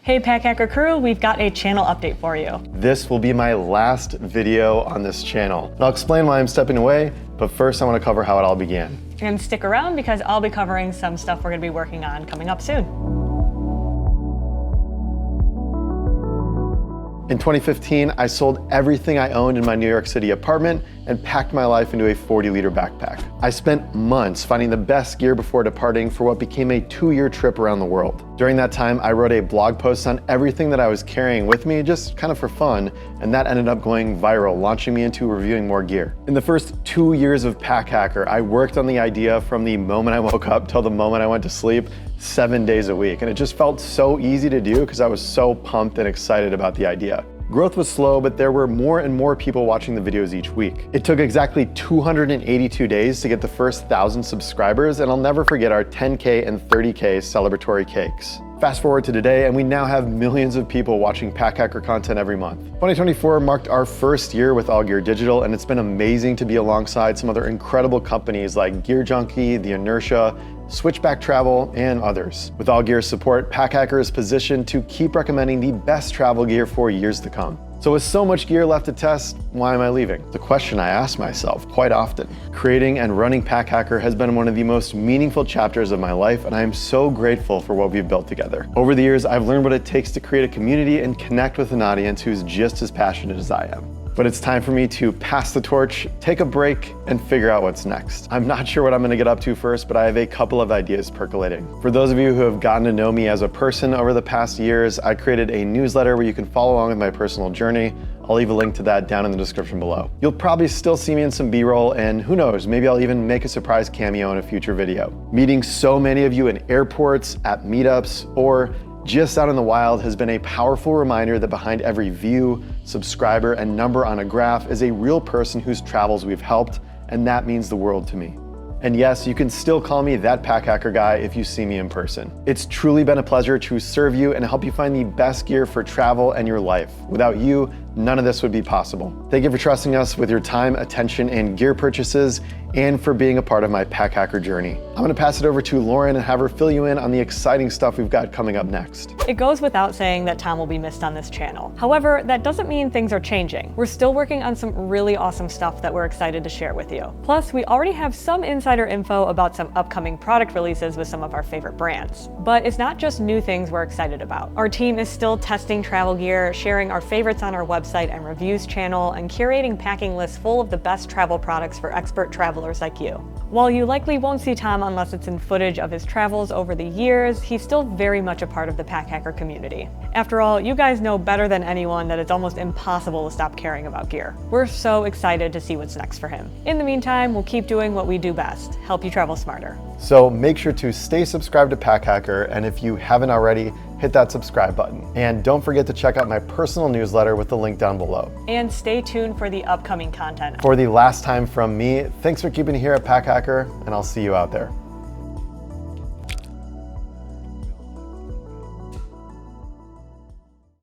Hey Packhacker crew, we've got a channel update for you. This will be my last video on this channel. And I'll explain why I'm stepping away, but first I want to cover how it all began. And stick around because I'll be covering some stuff we're going to be working on coming up soon. In 2015, I sold everything I owned in my New York City apartment and packed my life into a 40-liter backpack. I spent months finding the best gear before departing for what became a 2-year trip around the world. During that time, I wrote a blog post on everything that I was carrying with me, just kind of for fun, and that ended up going viral, launching me into reviewing more gear. In the first 2 years of Packhacker, I worked on the idea from the moment I woke up till the moment I went to sleep, 7 days a week, and it just felt so easy to do because I was so pumped and excited about the idea. Growth was slow, but there were more and more people watching the videos each week. It took exactly 282 days to get the first 1,000 subscribers, and I'll never forget our 10K and 30K celebratory cakes. Fast forward to today, and we now have millions of people watching Packhacker content every month. 2024 marked our first year with All Gear Digital, and it's been amazing to be alongside some other incredible companies like Gear Junkie, The Inertia, Switchback Travel, and others. With All Gear's support, Packhacker is positioned to keep recommending the best travel gear for years to come. So with so much gear left to test, why am I leaving? The question I ask myself quite often. Creating and running Packhacker has been one of the most meaningful chapters of my life, and I am so grateful for what we've built together. Over the years, I've learned what it takes to create a community and connect with an audience who's just as passionate as I am. But it's time for me to pass the torch, take a break, and figure out what's next. I'm not sure what I'm gonna get up to first, but I have a couple of ideas percolating. For those of you who have gotten to know me as a person over the past years, I created a newsletter where you can follow along with my personal journey. I'll leave a link to that down in the description below. You'll probably still see me in some B-roll, and who knows, maybe I'll even make a surprise cameo in a future video. Meeting so many of you in airports, at meetups, or just out in the wild has been a powerful reminder that behind every view, subscriber, and number on a graph is a real person whose travels we've helped, and that means the world to me. And yes, you can still call me that Packhacker guy if you see me in person. It's truly been a pleasure to serve you and help you find the best gear for travel and your life. Without you, none of this would be possible. Thank you for trusting us with your time, attention, and gear purchases, and for being a part of my Packhacker journey. I'm gonna pass it over to Lauren and have her fill you in on the exciting stuff we've got coming up next. It goes without saying that Tom will be missed on this channel. However, that doesn't mean things are changing. We're still working on some really awesome stuff that we're excited to share with you. Plus, we already have some insider info about some upcoming product releases with some of our favorite brands. But it's not just new things we're excited about. Our team is still testing travel gear, sharing our favorites on our website and reviews channel, and curating packing lists full of the best travel products for expert travelers like you. While you likely won't see Tom unless it's in footage of his travels over the years, he's still very much a part of the Packhacker community. After all, you guys know better than anyone that it's almost impossible to stop caring about gear. We're so excited to see what's next for him. In the meantime, we'll keep doing what we do best, help you travel smarter. So make sure to stay subscribed to Packhacker, and if you haven't already, hit that subscribe button. And don't forget to check out my personal newsletter with the link down below. And stay tuned for the upcoming content. For the last time from me, thanks for keeping it here at Packhacker, and I'll see you out there.